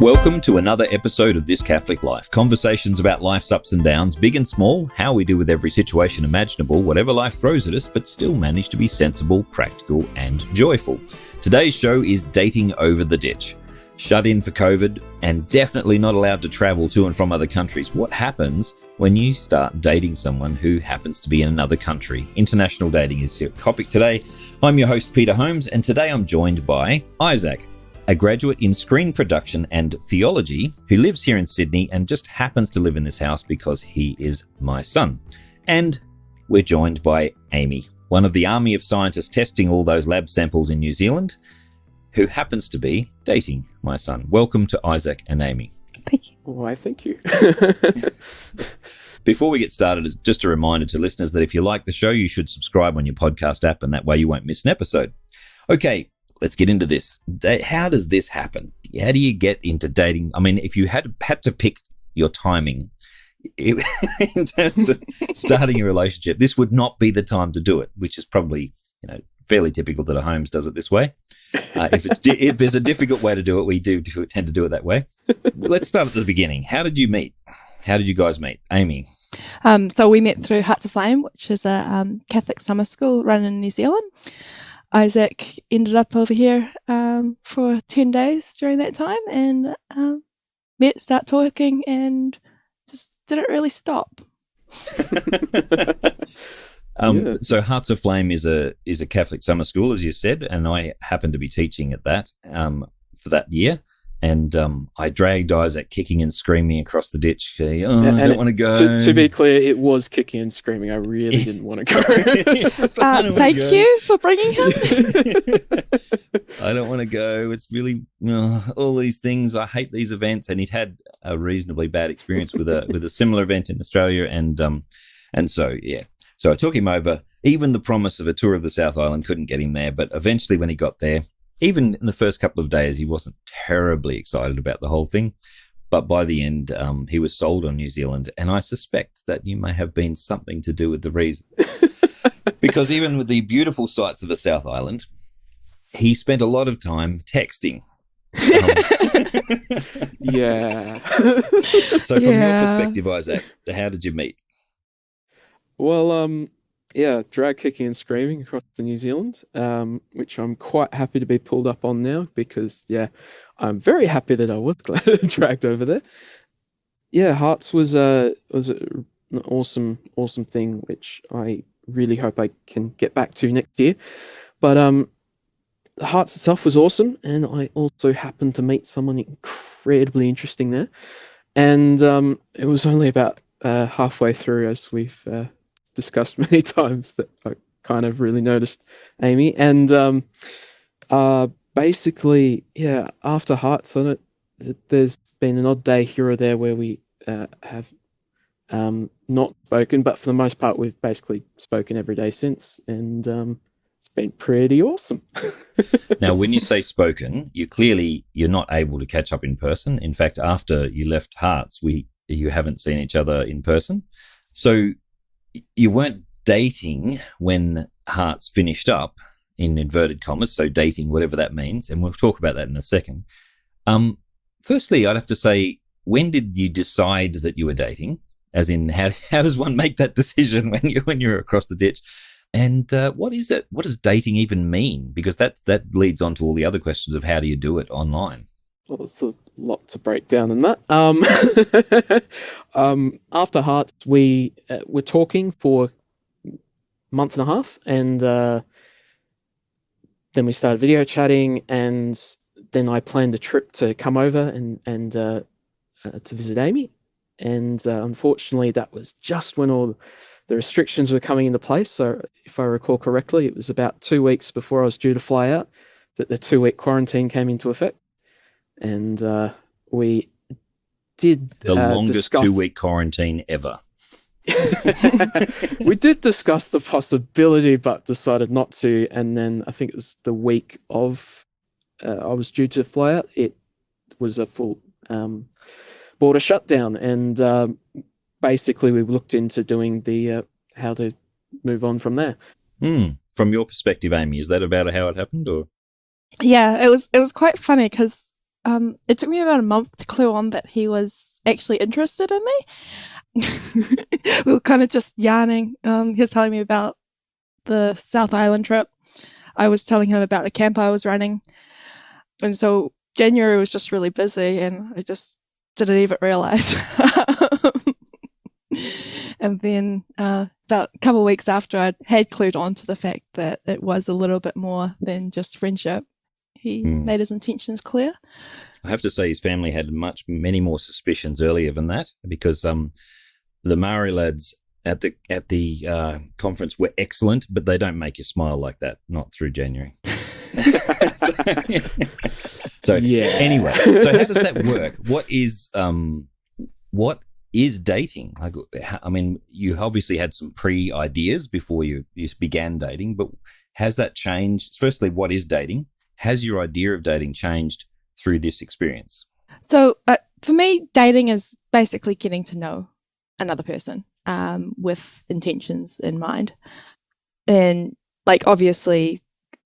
Welcome to another episode of This Catholic Life. Conversations about life's ups and downs, big and small, how we deal with every situation imaginable, whatever life throws at us, but still manage to be sensible, practical, and joyful. Today's show is Dating Over the Ditch. Shut in for COVID and definitely not allowed to travel to and from other countries. What happens when you start dating someone who happens to be in another country? International dating is your topic today. I'm your host, Peter Holmes, and today I'm joined by Isaak, a graduate in screen production and theology who lives here in Sydney and just happens to live in this house because he is my son. And we're joined by Amy, one of the army of scientists testing all those lab samples in New Zealand, who happens to be dating my son. Welcome to Isaak and Amy. Thank you. Why, thank you. Before we get started, just a reminder to listeners that if you like the show, you should subscribe on your podcast app, and that way you won't miss an episode. Okay, let's get into this. How does this happen? How do you get into dating? I mean, if you had to pick your timing in terms of starting a relationship, this would not be the time to do it, which is probably, fairly typical that a Holmes does it this way. If there's a difficult way to do it, we do tend to do it that way. Let's start at the beginning. How did you meet? How did you guys meet? Amy? So we met through Hearts of Flame, which is a Catholic summer school run in New Zealand. Isaak ended up over here for 10 days during that time and met, start talking, and just didn't really stop. So Hearts of Flame is a Catholic summer school, as you said, and I happened to be teaching at that for that year. And I dragged Isaak kicking and screaming across the ditch. I don't want to go. To be clear, it was kicking and screaming. I really didn't want to go. Thank you for bringing him. I don't want to go. It's really all these things. I hate these events. And he'd had a reasonably bad experience with a similar event in Australia. And so, yeah. So I took him over. Even the promise of a tour of the South Island couldn't get him there. But eventually when he got there, even in the first couple of days, he wasn't terribly excited about the whole thing. But by the end, he was sold on New Zealand. And I suspect that you may have been something to do with the reason. Because even with the beautiful sights of the South Island, he spent a lot of time texting. Yeah. So from your perspective, Isaak, how did you meet? Well, drag kicking and screaming across to New Zealand, which I'm quite happy to be pulled up on now because, I'm very happy that I was dragged over there. Yeah, Hearts was an awesome thing, which I really hope I can get back to next year. But Hearts itself was awesome, and I also happened to meet someone incredibly interesting there. And it was only about halfway through, as we've discussed many times, that I kind of really noticed Amy. And basically, after Hearts on it, there's been an odd day here or there where we have not spoken, but for the most part we've basically spoken every day since, and it's been pretty awesome. Now, when you say spoken, you're not able to catch up in person. In fact, after you left Hearts, you haven't seen each other in person. So you weren't dating when Hearts finished up, in inverted commas, so dating, whatever that means, and we'll talk about that in a second. Firstly, I'd have to say, when did you decide that you were dating? As in, how does one make that decision when you're across the ditch? And what is it? What does dating even mean? Because that leads on to all the other questions of how do you do it online? Well, it's a lot to break down in that. After Hearts, we were talking for a month and a half, and then we started video chatting, and then I planned a trip to come over and to visit Amy. And unfortunately, that was just when all the restrictions were coming into place. So if I recall correctly, it was about 2 weeks before I was due to fly out that the 2-week quarantine came into effect. And we did the longest 2-week quarantine ever. We did discuss the possibility, but decided not to. And then I think it was the week of I was due to fly out. It was a full border shutdown, and basically we looked into doing the how to move on from there. From your perspective, Amy, is that about how it happened, or? Yeah, it was quite funny because it took me about a month to clue on that he was actually interested in me. We were kind of just yarning. He was telling me about the South Island trip. I was telling him about a camp I was running. And so January was just really busy, and I just didn't even realize. And then about a couple of weeks after I had clued on to the fact that it was a little bit more than just friendship, he made his intentions clear. I have to say his family had many more suspicions earlier than that, because the Maori lads at the conference were excellent, but they don't make you smile like that, not through January. So anyway, so how does that work? What is dating? Like, I mean, you obviously had some pre-ideas before you began dating, but has that changed? Firstly, what is dating? Has your idea of dating changed through this experience? So for me, dating is basically getting to know another person with intentions in mind. And like, obviously,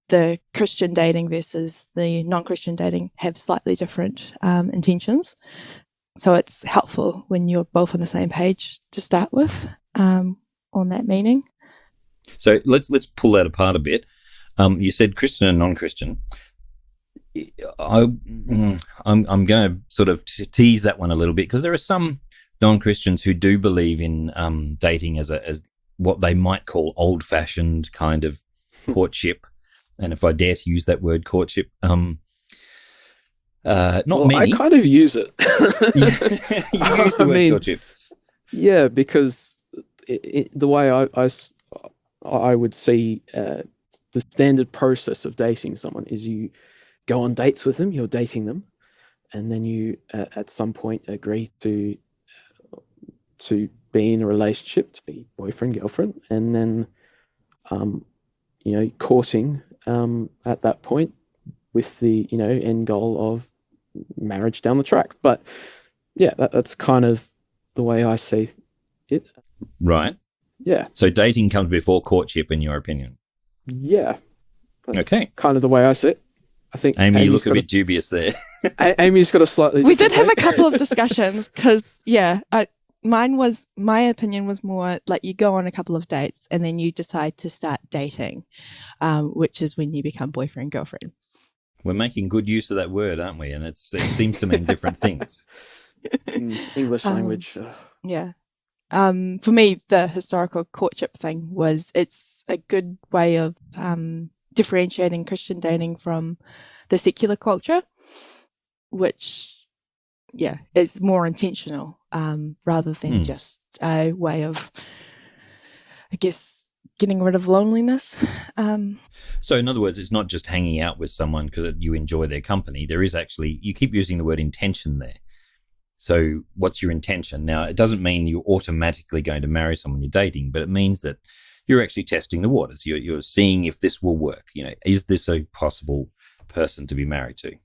the Christian dating versus the non-Christian dating have slightly different intentions. So it's helpful when you're both on the same page to start with on that meaning. So let's pull that apart a bit. You said Christian and non-Christian. I'm going to sort of tease that one a little bit, because there are some non-Christians who do believe in dating as what they might call old-fashioned kind of courtship. And if I dare to use that word, courtship, many. I kind of use it. You use the word courtship. Yeah, because the way I would see the standard process of dating someone is you go on dates with them, you're dating them, and then you at some point agree to be in a relationship, to be boyfriend, girlfriend, and then courting at that point with the end goal of marriage down the track. But yeah, that's kind of the way I see it. Right. Yeah. So dating comes before courtship, in your opinion? Yeah. Okay. Kind of the way I see it. I think Amy, you look a bit dubious there. Amy's got a slightly. We did have a couple of discussions because, my opinion was more like you go on a couple of dates and then you decide to start dating, which is when you become boyfriend, girlfriend. We're making good use of that word, aren't we? And it seems to mean different things. English language. Yeah. For me, the historical courtship thing it's a good way of differentiating Christian dating from the secular culture, which, is more intentional rather than just a way of, I guess, getting rid of loneliness. So in other words, it's not just hanging out with someone because you enjoy their company. There is actually, you keep using the word intention there. So what's your intention? Now, it doesn't mean you're automatically going to marry someone you're dating, but it means that you're actually testing the waters. You're seeing if this will work. Is this a possible person to be married to?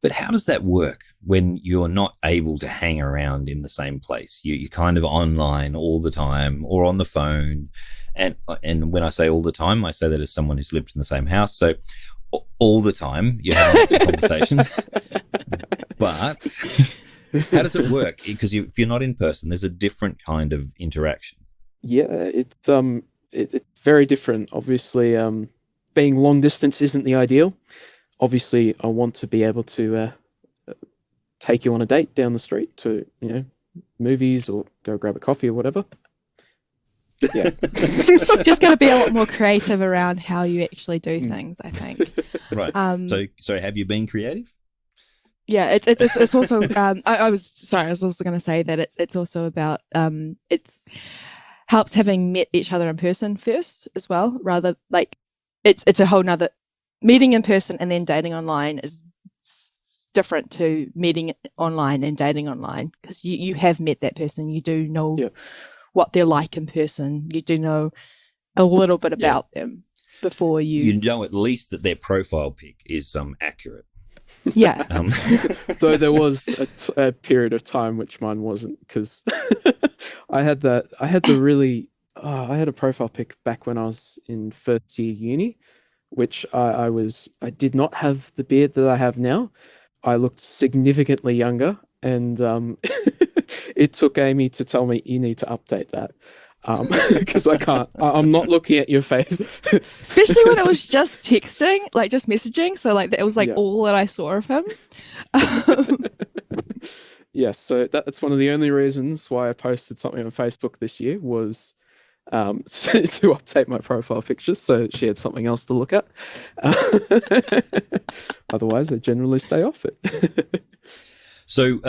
But how does that work when you're not able to hang around in the same place? You're kind of online all the time or on the phone. And when I say all the time, I say that as someone who's lived in the same house. So all the time you're having lots of conversations. But how does it work? Because if you're not in person, there's a different kind of interaction. Yeah, it's very different. Obviously, being long distance isn't the ideal. Obviously, I want to be able to take you on a date down the street to, movies or go grab a coffee or whatever. Yeah. Just got to be a lot more creative around how you actually do things, I think. Right. So have you been creative? Yeah, it's also. I was also going to say that it's also about it's helps having met each other in person first as well. Rather, like it's a whole nother meeting in person and then dating online is different to meeting online and dating online, because you have met that person, you do know what they're like in person, you do know a little bit about them before you know at least that their profile pic is accurate. Yeah. Though there was a period of time which mine wasn't, because I had a profile pic back when I was in first year uni, which I did not have the beard that I have now, I looked significantly younger, and it took Amy to tell me, you need to update that, because I'm not looking at your face. Especially when it was just texting, like just messaging. So like that was like Yeah. all that I saw of him. Yes, so that's one of the only reasons why I posted something on Facebook this year was to update my profile pictures so she had something else to look at. Otherwise, I generally stay off it. So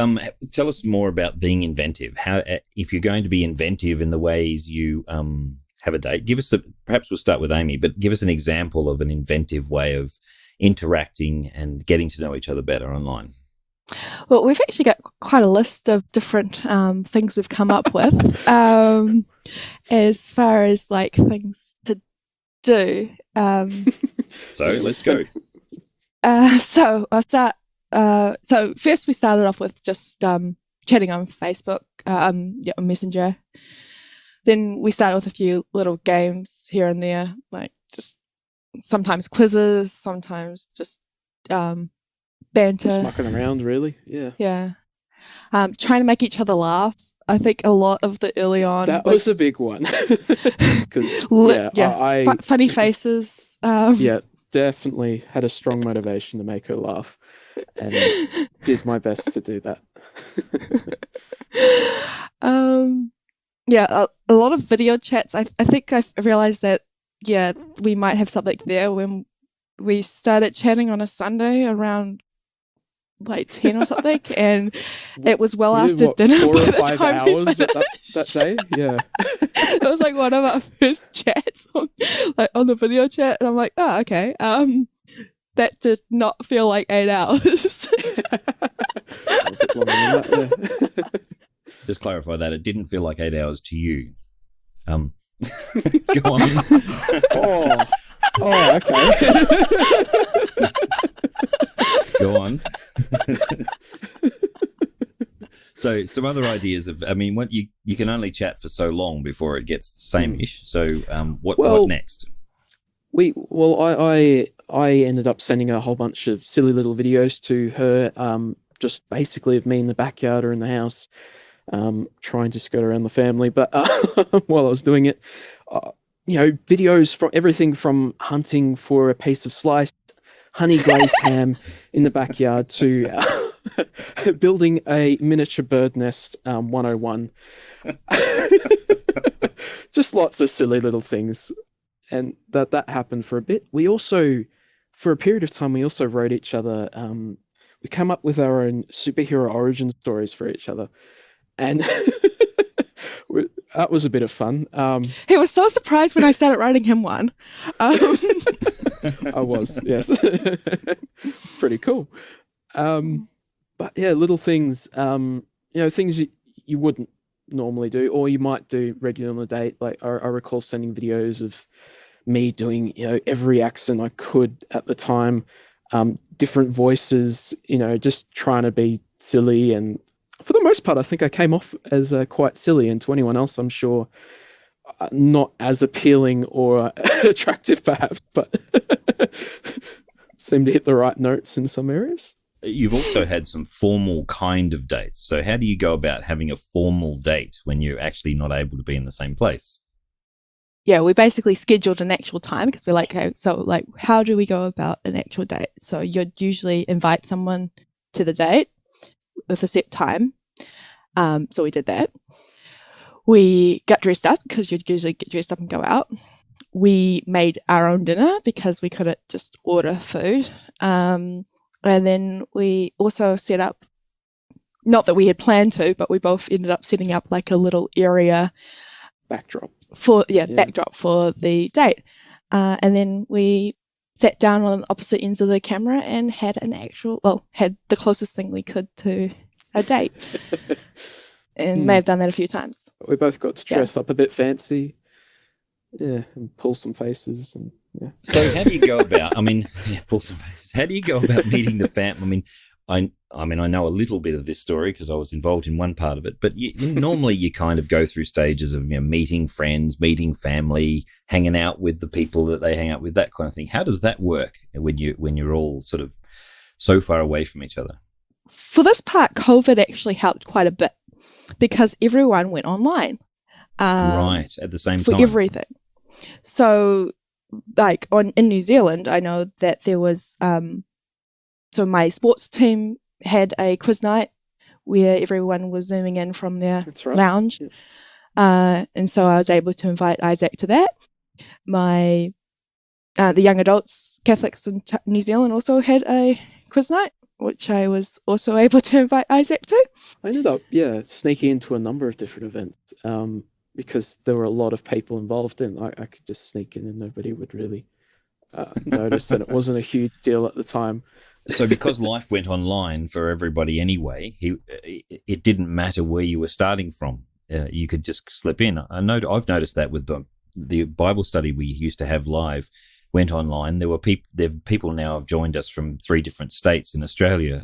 tell us more about being inventive. How, if you're going to be inventive in the ways you have a date, give us perhaps we'll start with Amy, but give us an example of an inventive way of interacting and getting to know each other better online. Well, we've actually got quite a list of different things we've come up with as far as like things to do. So let's go. So I'll start. So first we started off with just chatting on Facebook, on Messenger. Then we started with a few little games here and there, like just sometimes quizzes, sometimes just banter. Just mucking around, really. Yeah. Yeah. Trying to make each other laugh. I think a lot of the early on That was a big one. 'Cause, funny faces. Yeah, definitely had a strong motivation to make her laugh, and did my best to do that. A lot of video chats. I think I've realized that we might have something there when we started chatting on a Sunday around like 10 or something, and it was well after dinner 4 by or the 5 time hours that day. Yeah. It was like one of our first chats on the video chat, and I'm like, oh, okay. That did not feel like 8 hours. A bit longer than that, yeah. Just clarify that it didn't feel like 8 hours to you. Go on. Okay. Go on. So some other ideas of, I mean, what you can only chat for so long before it gets same-ish. So what next? I ended up sending a whole bunch of silly little videos to her, just basically of me in the backyard or in the house, trying to skirt around the family. But while I was doing it, videos from everything from hunting for a piece of sliced honey glazed ham in the backyard to building a miniature bird nest 101. Just lots of silly little things. And that happened for a bit. We also, for a period of time, we also wrote each other. We came up with our own superhero origin stories for each other. And that was a bit of fun. He was so surprised when I started writing him one. I was, yes. Pretty cool. But yeah, little things, things you wouldn't normally do, or you might do regularly on a date. Like I recall sending videos of me doing, every accent I could at the time, different voices, just trying to be silly. And for the most part, I think I came off as quite silly, and to anyone else, I'm sure not as appealing or attractive perhaps, but seemed to hit the right notes in some areas. You've also had some formal kind of dates. So how do you go about having a formal date when you're actually not able to be in the same place? Yeah, we basically scheduled an actual time because we're like, okay, so like, how do we go about an actual date? So you'd usually invite someone to the date with a set time. So we did that. We got dressed up because you'd usually get dressed up and go out. We made our own dinner because we couldn't just order food. And then we also set up, not that we had planned to, but we both ended up setting up like a little area backdrop for the date. And then we sat down on opposite ends of the camera and had had the closest thing we could to a date. And may have done that a few times. We both got to dress up a bit fancy. Yeah, and pull some faces and yeah. So how do you go about? Pull some faces. How do you go about meeting the fam? I know a little bit of this story because I was involved in one part of it. But normally you kind of go through stages of meeting friends, meeting family, hanging out with the people that they hang out with, that kind of thing. How does that work when you're all sort of so far away from each other? For this part, COVID actually helped quite a bit because everyone went online. Right, at the same for time. everything. So, like in New Zealand, I know that there was so my sports team had a quiz night where everyone was zooming in from their lounge, and so I was able to invite Isaac to that. The young adults Catholics in New Zealand also had a quiz night, which I was also able to invite Isaac to. I ended up sneaking into a number of different events. Because there were a lot of people involved in, I could just sneak in and nobody would really notice, and it wasn't a huge deal at the time. So because life went online for everybody anyway, it didn't matter where you were starting from. You could just slip in. I've noticed that with the Bible study we used to have live went online. There were people now have joined us from 3 different states in Australia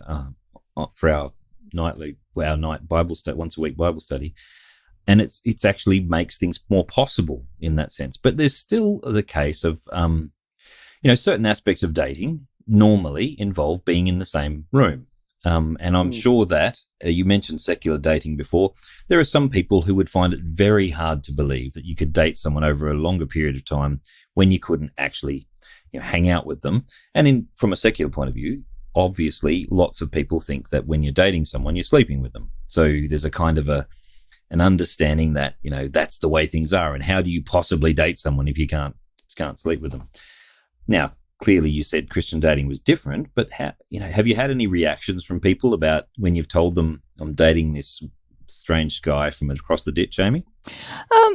for our night Bible study, once a week Bible study. And it's actually makes things more possible in that sense. But there's still the case of, certain aspects of dating normally involve being in the same room. And I'm sure that you mentioned secular dating before. There are some people who would find it very hard to believe that you could date someone over a longer period of time when you couldn't actually hang out with them. And from a secular point of view, obviously, lots of people think that when you're dating someone, you're sleeping with them. So there's a kind of an understanding that, that's the way things are. And how do you possibly date someone if you can't sleep with them? Now, clearly you said Christian dating was different, but have you had any reactions from people about when you've told them I'm dating this strange guy from across the ditch, Amy?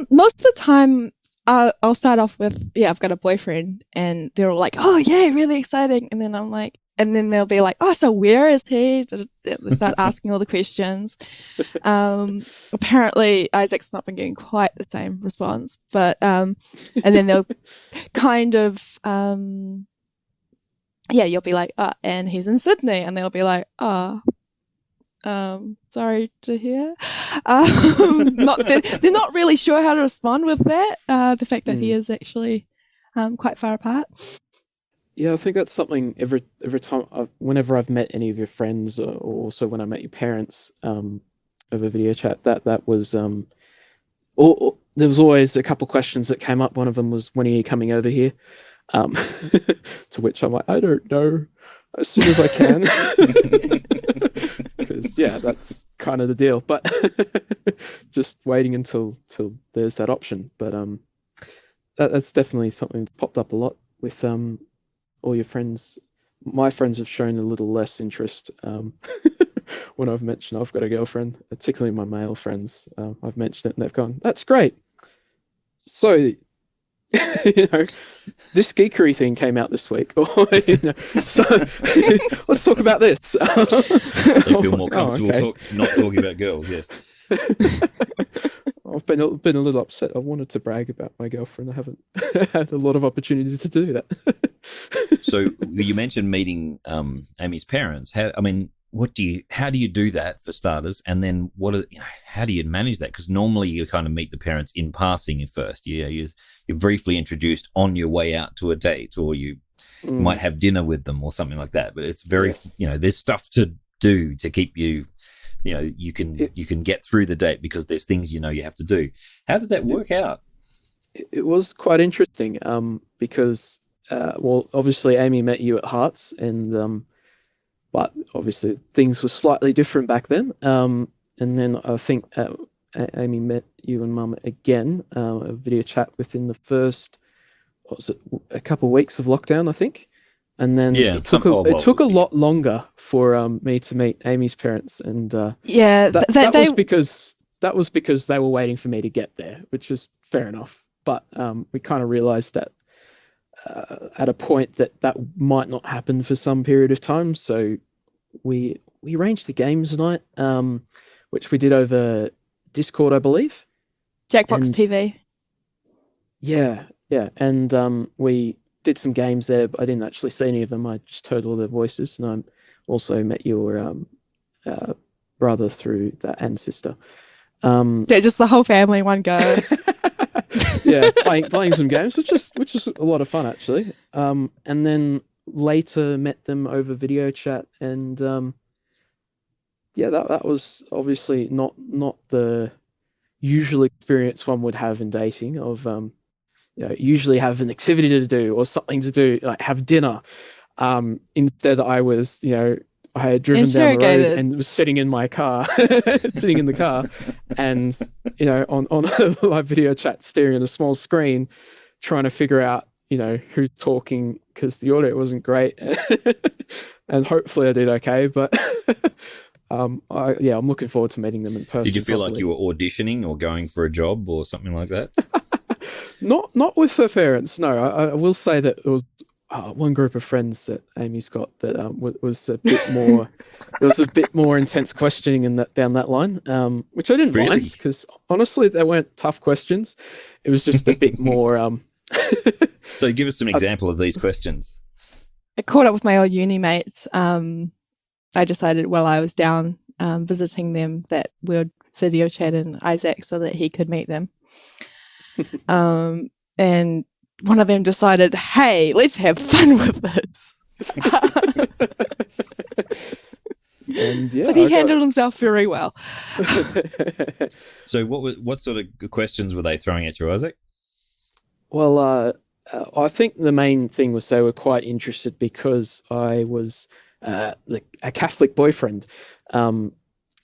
Most of the time, I'll start off with, I've got a boyfriend, and they're all like, oh yeah, really exciting. And then I'm like, and then they'll be like, oh, so where is he? They start asking all the questions. Apparently, Isaac's not been getting quite the same response, but and then they'll kind of, you'll be like, oh, and he's in Sydney, and they'll be like, oh, sorry to hear. They're not really sure how to respond with that. The fact that he is actually quite far apart. Yeah, I think that's something every time, whenever I've met any of your friends, or also when I met your parents over video chat, that was there was always a couple questions that came up. One of them was, when are you coming over here? To which I'm like, I don't know, as soon as I can. Because that's kind of the deal. But just waiting until there's that option. But that's definitely something that popped up a lot with all your friends. My friends have shown a little less interest when I've mentioned I've got a girlfriend, particularly my male friends. I've mentioned it and they've gone, that's great. So, this geekery thing came out this week. So let's talk about this. They feel more comfortable not talking about girls, yes. I've been a little upset. I wanted to brag about my girlfriend. I haven't had a lot of opportunity to do that. So you mentioned meeting Amy's parents. How do you do that for starters? And then how do you manage that? Because normally you kind of meet the parents in passing at first. You're briefly introduced on your way out to a date, or you might have dinner with them or something like that. But it's very, there's stuff to do to keep you, you can get through the date because there's things you have to do. How did that work out? It was quite interesting because, obviously Amy met you at Hearts, and but obviously things were slightly different back then. And then I think Amy met you and Mum again, a video chat within the first, a couple of weeks of lockdown, I think. And then it took a lot longer for me to meet Amy's parents, and that was because they were waiting for me to get there, which is fair enough. But we kind of realised that at a point that might not happen for some period of time, so we arranged the games night, which we did over Discord, I believe. Jackbox TV. Yeah, and we did some games there, but I didn't actually see any of them. I just heard all their voices, and I also met your brother through that, and sister. Just the whole family, one go. Yeah, playing some games, which is a lot of fun actually. And then later met them over video chat, and that was obviously not the usual experience one would have in dating of usually have an activity to do or something to do, like have dinner. Instead, I was, I had driven down the road and was sitting in my car, sitting in the car, and on a live video chat, staring at a small screen, trying to figure out who's talking because the audio wasn't great, and hopefully I did okay. But I'm looking forward to meeting them in person. Did you feel probably. like you were auditioning or going for a job or something like that? Not with her parents. No, I will say that it was one group of friends that Amy's got that was a bit more. There was a bit more intense questioning down that line, which I didn't mind because honestly they weren't tough questions. It was just a bit more. So give us some example of these questions. I caught up with my old uni mates. I decided while I was down visiting them that we would video chat in Isaak so that he could meet them. And one of them decided, hey, let's have fun with this. But he handled himself very well. So what sort of questions were they throwing at you, Isaak? Well, I think the main thing was they were quite interested because I was a Catholic boyfriend, and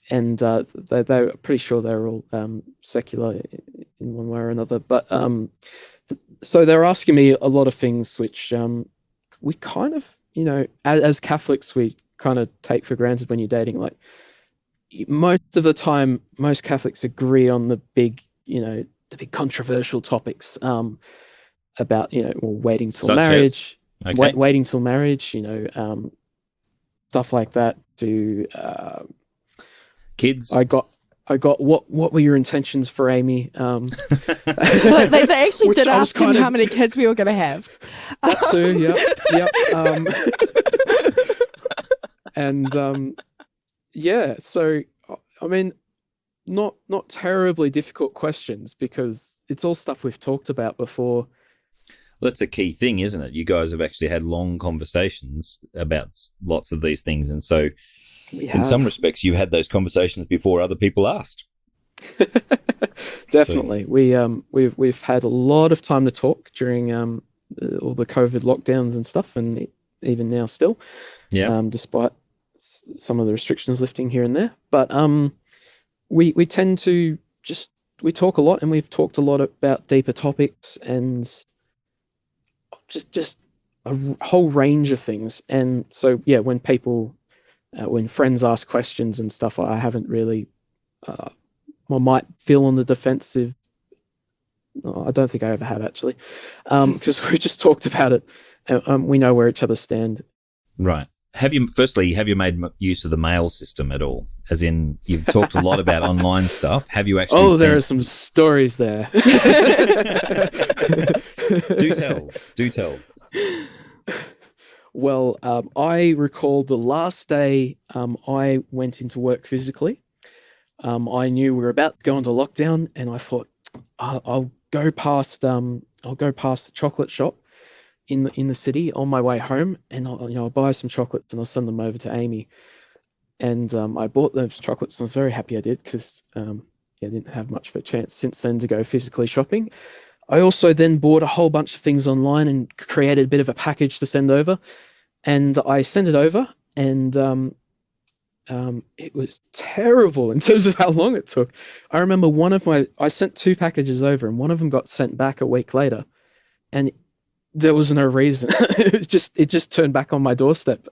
they were pretty sure they were all secular in one way or another. But so they were asking me a lot of things which we kind of, as Catholics, we kind of take for granted when you're dating. Like most of the time, most Catholics agree on the big, the big controversial topics about, waiting till marriage, waiting till marriage, stuff like that. Kids. I got what were your intentions for Amy? Well, they actually did ask him how many kids we were going to have. That too, yep. And so I mean, not terribly difficult questions because it's all stuff we've talked about before. Well, that's a key thing, isn't it? You guys have actually had long conversations about lots of these things, and so in some respects, you had those conversations before other people asked. Definitely, we've had a lot of time to talk during all the COVID lockdowns and stuff, and even now still, despite some of the restrictions lifting here and there. But we tend to we talk a lot, and we've talked a lot about deeper topics and just a whole range of things. And so when people when friends ask questions and stuff, I haven't really I might feel on the defensive. I don't think I ever have actually, because we just talked about it. We know where each other stand. Right. Have you made use of the mail system at all? As in, you've talked a lot about online stuff. Have you actually? There are some stories there. Do tell. Well, I recall the last day I went into work physically. I knew we were about to go into lockdown, and I thought I'll go past the chocolate shop in the city on my way home, and I'll buy some chocolates and I'll send them over to Amy. And I bought those chocolates, and I'm very happy I did because I didn't have much of a chance since then to go physically shopping. I also then bought a whole bunch of things online and created a bit of a package to send over, and I sent it over, and it was terrible in terms of how long it took. I remember I sent 2 packages over, and one of them got sent back a week later, and there was no reason. it just turned back on my doorstep.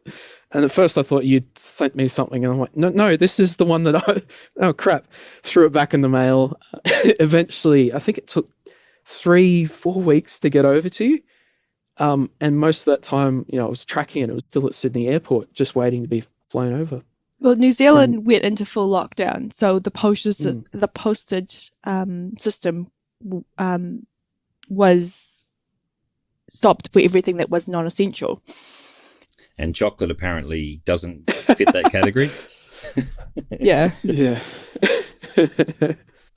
And at first I thought you'd sent me something, and I'm like, no, this is the one that oh crap, threw it back in the mail. Eventually, I think it took 3-4 weeks to get over to you. And most of that time, I was tracking it. It was still at Sydney Airport, just waiting to be flown over. Well, New Zealand went into full lockdown, so the postage system was stopped for everything that was non-essential. And chocolate apparently doesn't fit that category. Yeah.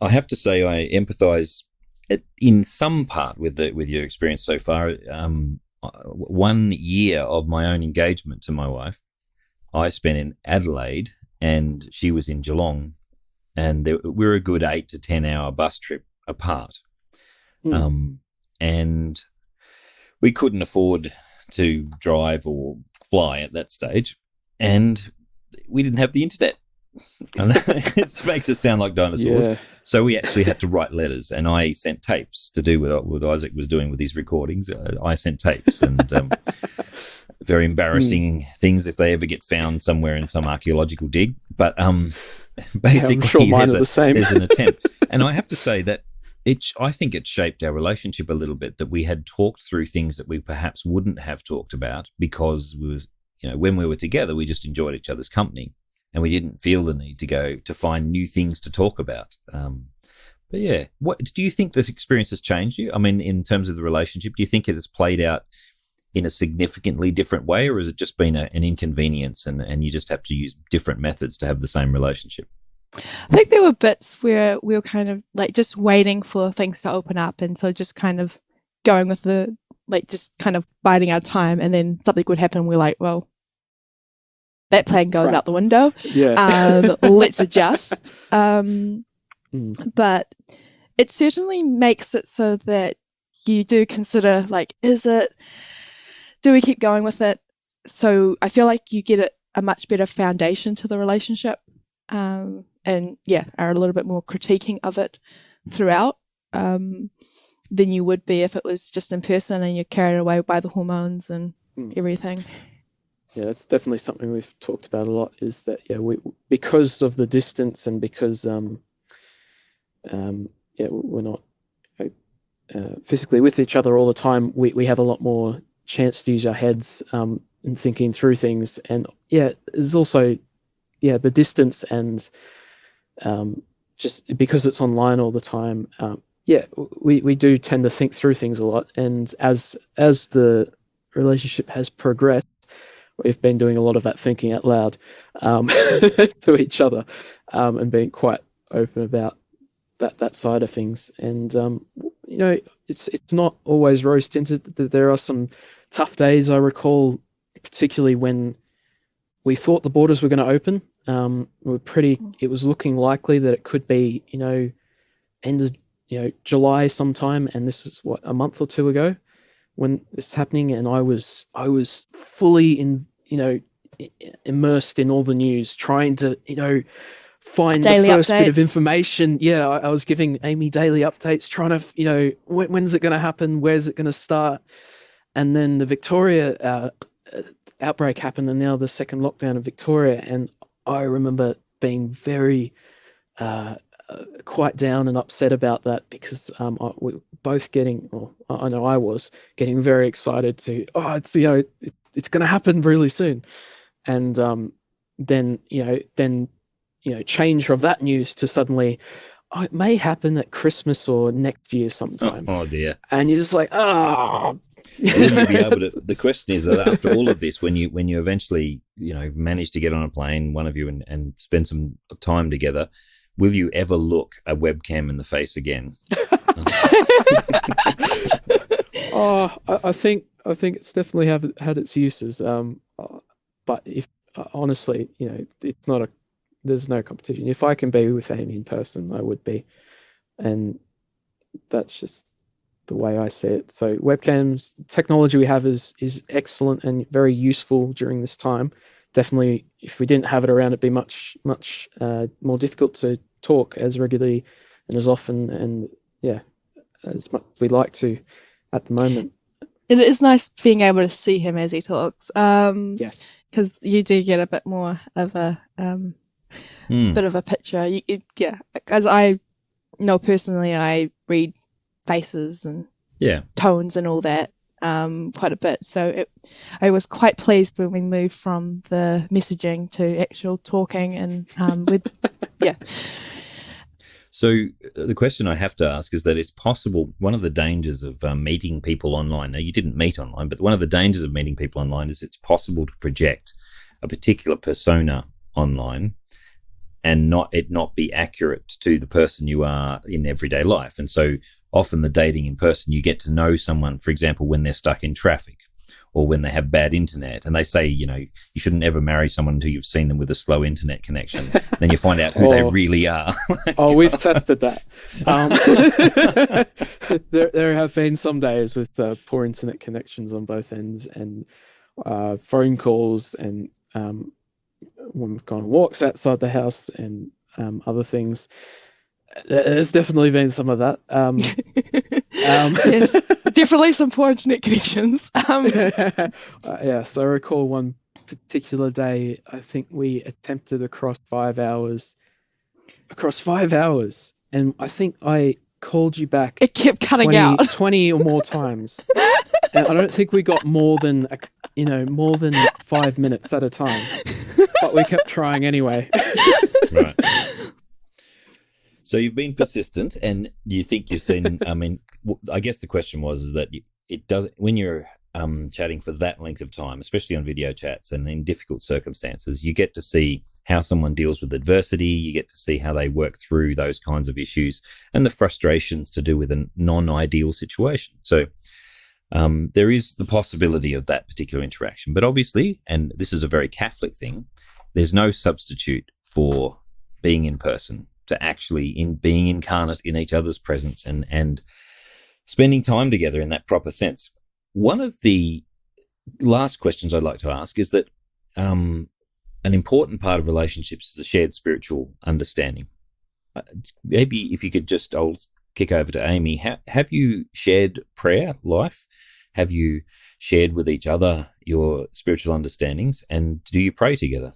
I have to say I empathise in some part with your experience so far. 1 year of my own engagement to my wife, I spent in Adelaide and she was in Geelong, and we were a good 8 to 10 hour bus trip apart. And we couldn't afford to drive or fly at that stage, and we didn't have the internet. And it makes it sound like dinosaurs. Yeah. So we actually had to write letters, and I sent tapes to do what Isaac was doing with his recordings. I sent tapes, and very embarrassing things if they ever get found somewhere in some archaeological dig. But basically, I'm sure mine are the same. There's an attempt. And I have to say that I think it shaped our relationship a little bit, that we had talked through things that we perhaps wouldn't have talked about, because when we were together, we just enjoyed each other's company. And we didn't feel the need to find new things to talk about. But yeah, what do you think this experience has changed you? I mean, in terms of the relationship, do you think it has played out in a significantly different way, or has it just been an inconvenience and you just have to use different methods to have the same relationship? I think there were bits where we were kind of like just waiting for things to open up, and so just kind of going with just kind of biding our time, and then something would happen. We're like, well, that plan goes out the window. Yeah. Let's adjust. But it certainly makes it so that you do consider, like, do we keep going with it? So I feel like you get a much better foundation to the relationship, and are a little bit more critiquing of it throughout than you would be if it was just in person and you're carried away by the hormones and everything. Yeah, that's definitely something we've talked about a lot, is that, we, because of the distance and because, we're not physically with each other all the time, we have a lot more chance to use our heads in thinking through things. And there's also, the distance and just because it's online all the time, we do tend to think through things a lot. And as the relationship has progressed, we've been doing a lot of that thinking out loud to each other, and being quite open about that side of things. And it's not always rose tinted. There are some tough days. I recall, particularly when we thought the borders were going to open. It was looking likely that it could be end of July sometime, and this is a month or two ago when this is happening, and I was fully immersed in all the news, trying to find daily the first updates. Bit of information. I was giving Amy daily updates, trying to when's it going to happen, where's it going to start. And then the Victoria outbreak happened, and now the second lockdown in Victoria, and I remember being very quite down and upset about that, because we were both I know I was getting very excited to, it's going to happen really soon. And then change of that news to suddenly, it may happen at Christmas or next year sometime. Oh dear. And you're just like, Will you be able to? The question is that after all of this, when you eventually manage to get on a plane, one of you, and spend some time together, will you ever look a webcam in the face again? I think it's definitely had its uses. But if honestly, it's not there's no competition. If I can be with Amy in person, I would be, and that's just the way I see it. So webcams, technology we have is excellent and very useful during this time. Definitely, if we didn't have it around, it'd be much more difficult to talk as regularly and as often, and as much as we like to at the moment. It is nice being able to see him as he talks. Yes, because you do get a bit more of a bit of a picture. As I know personally, I read faces and tones and all that quite a bit. So I was quite pleased when we moved from the messaging to actual talking, and So the question I have to ask is that it's possible, one of the dangers of meeting people online, now you didn't meet online, but one of the dangers of meeting people online is it's possible to project a particular persona online and not be accurate to the person you are in everyday life. And so often the dating in person, you get to know someone, for example, when they're stuck in traffic, or when they have bad internet, and they say, you shouldn't ever marry someone until you've seen them with a slow internet connection. Then you find out who they really are. We've tested that. There have been some days with poor internet connections on both ends, and phone calls, and when we've gone on walks outside the house, and other things. There's definitely been some of that. Yes, definitely some poor internet connections. So I recall one particular day, I think we attempted across 5 hours, and I think I called you back. It kept cutting out 20 or more times. And I don't think we got more than 5 minutes at a time, but we kept trying anyway. Right. So you've been persistent, and you think you've seen. I mean, I guess the question was that it does when you're chatting for that length of time, especially on video chats and in difficult circumstances, you get to see how someone deals with adversity. You get to see how they work through those kinds of issues and the frustrations to do with a non-ideal situation. So there is the possibility of that particular interaction, but obviously, and this is a very Catholic thing, there's no substitute for being in person, to actually being incarnate in each other's presence and spending time together in that proper sense. One of the last questions I'd like to ask is that an important part of relationships is a shared spiritual understanding. Maybe if you could just, I'll kick over to Amy. Have you shared prayer life? Have you shared with each other your spiritual understandings, and do you pray together?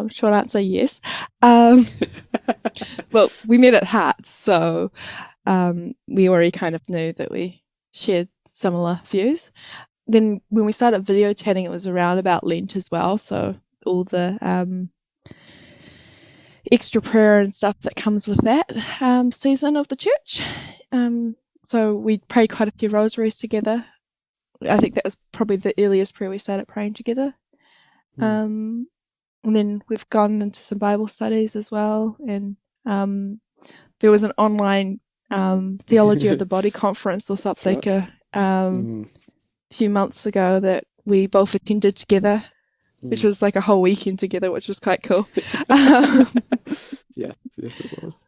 Short answer, yes. Well, we met at Hearts, so we already kind of knew that we shared similar views. Then when we started video chatting, it was around about Lent as well, so all the extra prayer and stuff that comes with that season of the church. So we prayed quite a few rosaries together. I think that was probably the earliest prayer we started praying together. And then we've gone into some Bible studies as well. And there was an online Theology of the Body conference or something a few months ago that we both attended together, which was like a whole weekend together, which was quite cool. Yes, it was.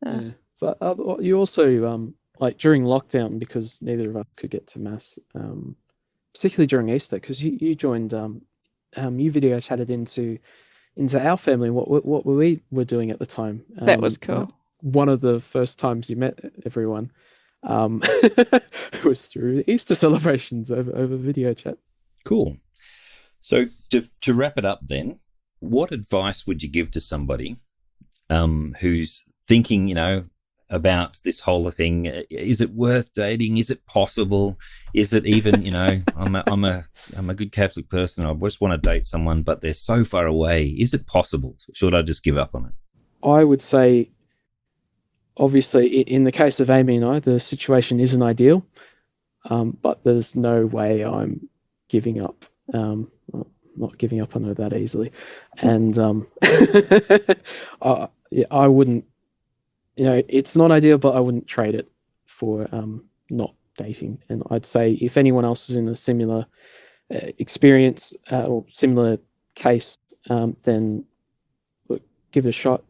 Yeah. But you also, like during lockdown, because neither of us could get to Mass, particularly during Easter, because you joined... you video chatted into our family. What we were doing at the time. That was cool. One of the first times you met everyone was through Easter celebrations over video chat. Cool. So to wrap it up then, what advice would you give to somebody who's thinking, about this whole thing? Is it worth dating? Is it possible? Is it even, I'm a good Catholic person. I just want to date someone, but they're so far away. Is it possible? Should I just give up on it? I would say, obviously, in the case of Amy and I, the situation isn't ideal, but there's no way I'm giving up. I'm not giving up on her that easily. And I wouldn't, it's not ideal, but I wouldn't trade it for not dating. And I'd say if anyone else is in a similar experience or similar case, then look, give it a shot.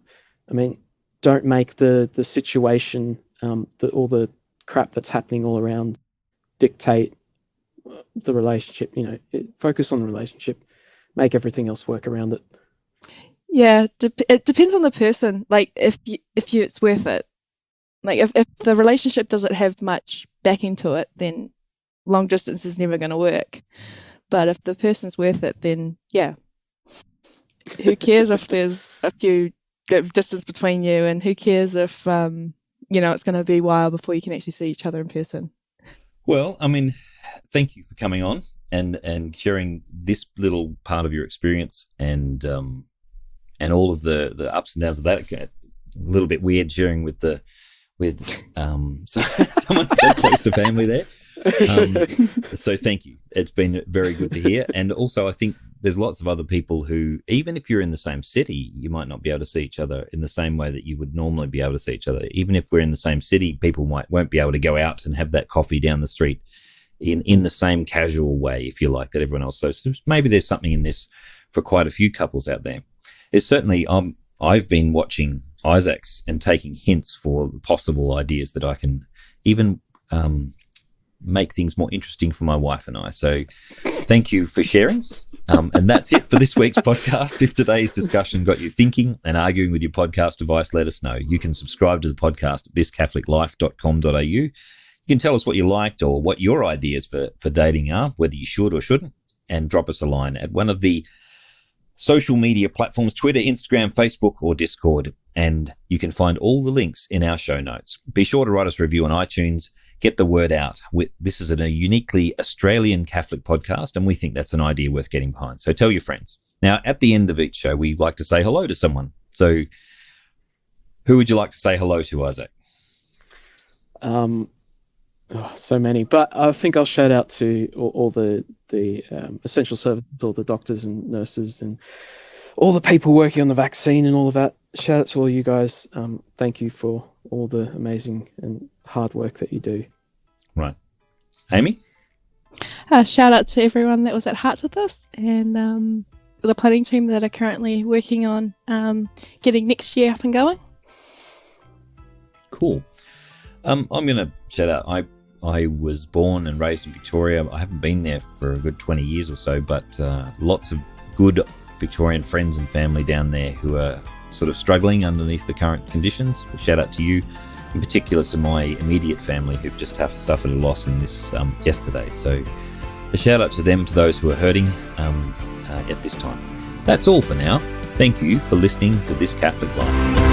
I mean, don't make the situation, all the crap that's happening all around dictate the relationship. Focus on the relationship, make everything else work around it. Yeah, it depends on the person. Like if it's worth it. Like if the relationship doesn't have much backing to it, then long distance is never going to work. But if the person's worth it, then yeah. Who cares if there's a few distance between you, and who cares if it's going to be a while before you can actually see each other in person. Well, I mean, thank you for coming on and sharing this little part of your experience and all of the ups and downs of that. A little bit weird sharing with someone so close to family there. So thank you. It's been very good to hear. And also I think there's lots of other people who, even if you're in the same city, you might not be able to see each other in the same way that you would normally be able to see each other. Even if we're in the same city, people won't be able to go out and have that coffee down the street in the same casual way, if you like, that everyone else. So maybe there's something in this for quite a few couples out there. There's certainly, I've been watching Isaac's and taking hints for possible ideas that I can even make things more interesting for my wife and I. So thank you for sharing. And that's it for this week's podcast. If today's discussion got you thinking and arguing with your podcast device, let us know. You can subscribe to the podcast at thiscatholiclife.com.au. You can tell us what you liked or what your ideas for dating are, whether you should or shouldn't, and drop us a line at one of the social media platforms, Twitter, Instagram, Facebook, or Discord. And you can find all the links in our show notes. Be sure to write us a review on iTunes. Get the word out. This is a uniquely Australian Catholic podcast, and we think that's an idea worth getting behind. So tell your friends. Now, at the end of each show, we like to say hello to someone. So who would you like to say hello to, Isaac? So many, but I think I'll shout out to all the essential services, all the doctors and nurses and all the people working on the vaccine and all of that. Shout out to all you guys. Thank you for all the amazing and hard work that you do. Right. Amy? Shout out to everyone that was at Hearts with us, and the planning team that are currently working on getting next year up and going. Cool. I'm going to shout out. I was born and raised in Victoria. I haven't been there for a good 20 years or so, but lots of good Victorian friends and family down there who are sort of struggling underneath the current conditions. Shout out to you, in particular to my immediate family who've just suffered a loss in this yesterday. So a shout out to them, to those who are hurting at this time. That's all for now. Thank you for listening to This Catholic Life.